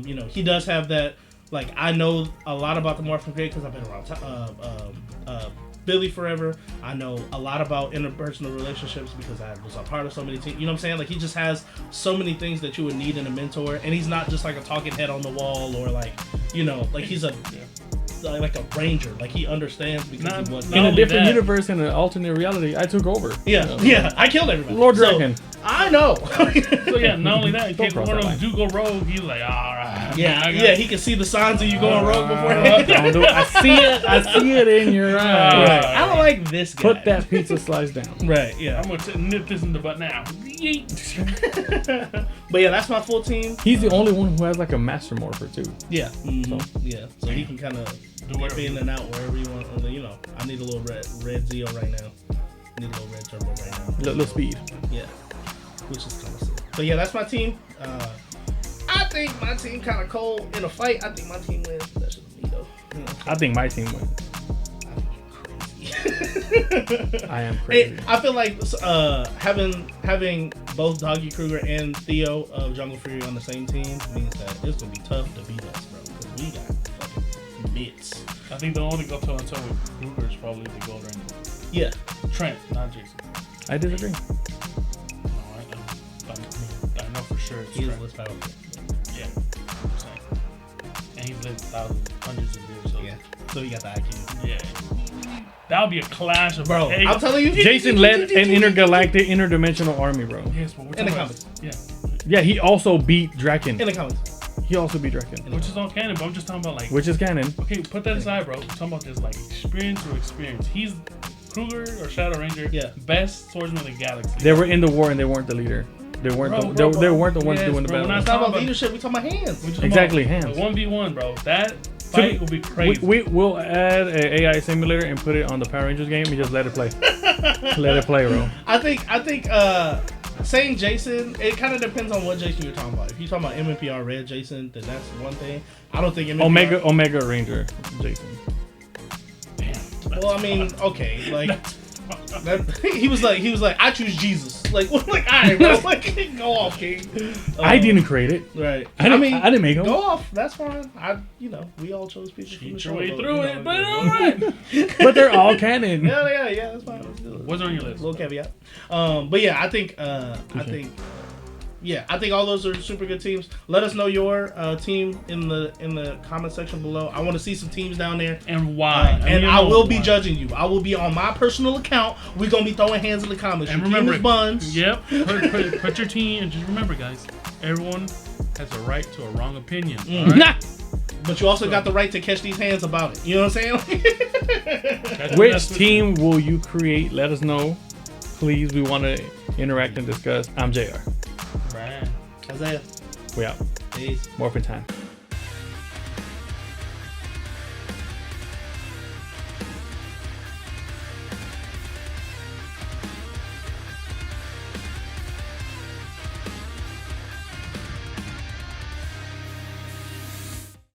[SPEAKER 2] you know, he does have that. Like, I know a lot about the Morphin Grid because I've been around Billy forever. I know a lot about interpersonal relationships because I was a part of so many teams. You know what I'm saying? Like, he just has so many things that you would need in a mentor, and he's not just like a talking head on the wall or like, you know, like he's like a ranger. Like, he understands because he was
[SPEAKER 1] in a different universe, in an alternate reality. I took over.
[SPEAKER 2] Yeah, I killed everybody.
[SPEAKER 1] Lord Dragon.
[SPEAKER 2] I know.
[SPEAKER 3] So yeah, not only that, in case one of them do go rogue, he's like, all right.
[SPEAKER 2] Yeah, he can see the signs of you going rogue before.
[SPEAKER 1] I see it in your eyes.
[SPEAKER 2] Right. I don't like this guy.
[SPEAKER 1] Put that pizza slice down.
[SPEAKER 2] Right. Yeah.
[SPEAKER 3] I'm gonna nip this in the butt now.
[SPEAKER 2] But yeah, that's my full team.
[SPEAKER 1] He's the only one who has like a master morpher too.
[SPEAKER 2] Yeah. So he can kind of dip in and out wherever you want. You know, I need a little red Zeo right now. I need a little red turbo right now.
[SPEAKER 1] Little speed.
[SPEAKER 2] Yeah. Which is kind of sick. So yeah, that's my team. I think my team kind of cold in a fight. I think my team wins. That's just me though. You know,
[SPEAKER 1] I think my team wins. I am crazy.
[SPEAKER 2] I feel like having both Doggy Kruger and Theo of Jungle Fury on the same team means that it's gonna be tough to beat us, bro. Because we got fucking mitts.
[SPEAKER 3] I think the only go toe and toe with Kruger is probably the Gold Ranger.
[SPEAKER 2] Yeah.
[SPEAKER 3] Trent, not Jason.
[SPEAKER 1] I disagree.
[SPEAKER 3] No, I know for sure it's
[SPEAKER 2] He is
[SPEAKER 3] Trent.
[SPEAKER 2] less powerful.
[SPEAKER 3] Yeah, I'm saying. And he's lived thousands, hundreds of years. So
[SPEAKER 2] Yeah. So he got the IQ.
[SPEAKER 3] yeah. That would be a clash of
[SPEAKER 2] Bro, I'm telling you,
[SPEAKER 1] Jason led an intergalactic, interdimensional army, bro.
[SPEAKER 3] Yes, but we're
[SPEAKER 2] in the
[SPEAKER 3] talking
[SPEAKER 2] comics.
[SPEAKER 3] about,
[SPEAKER 1] Yeah, he also beat Draken.
[SPEAKER 2] In the comics.
[SPEAKER 1] He also beat Draken.
[SPEAKER 3] which is all canon, but I'm just talking about like.
[SPEAKER 1] Which is canon.
[SPEAKER 3] Okay, put that aside, bro. I'm talking about this like experience or experience. He's Kruger or Shadow Ranger.
[SPEAKER 2] Yeah.
[SPEAKER 3] Best swordsman in the galaxy.
[SPEAKER 1] They were in the war and they weren't the leader. They weren't they weren't the ones
[SPEAKER 3] Yes,
[SPEAKER 1] doing the
[SPEAKER 3] bro,
[SPEAKER 1] battle.
[SPEAKER 3] when I
[SPEAKER 2] It's not about leadership. We talking about hands.
[SPEAKER 3] We're just
[SPEAKER 1] Exactly,
[SPEAKER 3] about
[SPEAKER 1] hands.
[SPEAKER 3] the 1v1, bro. That fight will be crazy.
[SPEAKER 1] We'll add an AI simulator and put it on the Power Rangers game and just let it play. Let it play, bro.
[SPEAKER 2] I think saying Jason, it kind of depends on what Jason you're talking about. If you're talking about MMPR Red Jason, then that's one thing. I don't think MMPR...
[SPEAKER 1] Omega Ranger Jason.
[SPEAKER 3] Damn.
[SPEAKER 2] Well, I mean, okay, like he was like, I choose Jesus. Like, all right, bro, like, go off, King.
[SPEAKER 1] I didn't create it.
[SPEAKER 2] Right.
[SPEAKER 1] I didn't make him.
[SPEAKER 2] Go off. That's fine. We all chose people from the
[SPEAKER 3] Cheat
[SPEAKER 2] show.
[SPEAKER 3] your way
[SPEAKER 2] but,
[SPEAKER 3] through
[SPEAKER 2] you
[SPEAKER 3] it,
[SPEAKER 2] know,
[SPEAKER 3] but alright.
[SPEAKER 1] But they're all canon.
[SPEAKER 2] Yeah, that's fine. Let's do it.
[SPEAKER 3] What's on your list?
[SPEAKER 2] Little caveat. But yeah, I think all those are super good teams. Let us know your team in the comment section below. I want to see some teams down there.
[SPEAKER 3] And why?
[SPEAKER 2] And I will be judging you. I will be on my personal account. We're gonna be throwing hands in the comments.
[SPEAKER 3] And
[SPEAKER 2] your
[SPEAKER 3] remember,
[SPEAKER 2] team is buns.
[SPEAKER 3] Yep. Put your team, and just remember, guys, everyone has a right to a wrong opinion. All right?
[SPEAKER 2] But you also got the right to catch these hands about it. You know what I'm saying?
[SPEAKER 1] Which team will you create? Let us know. Please, we want to interact and discuss. I'm JR.
[SPEAKER 3] Right.
[SPEAKER 2] Isaiah.
[SPEAKER 1] We out.
[SPEAKER 2] Peace.
[SPEAKER 1] Morphin' time.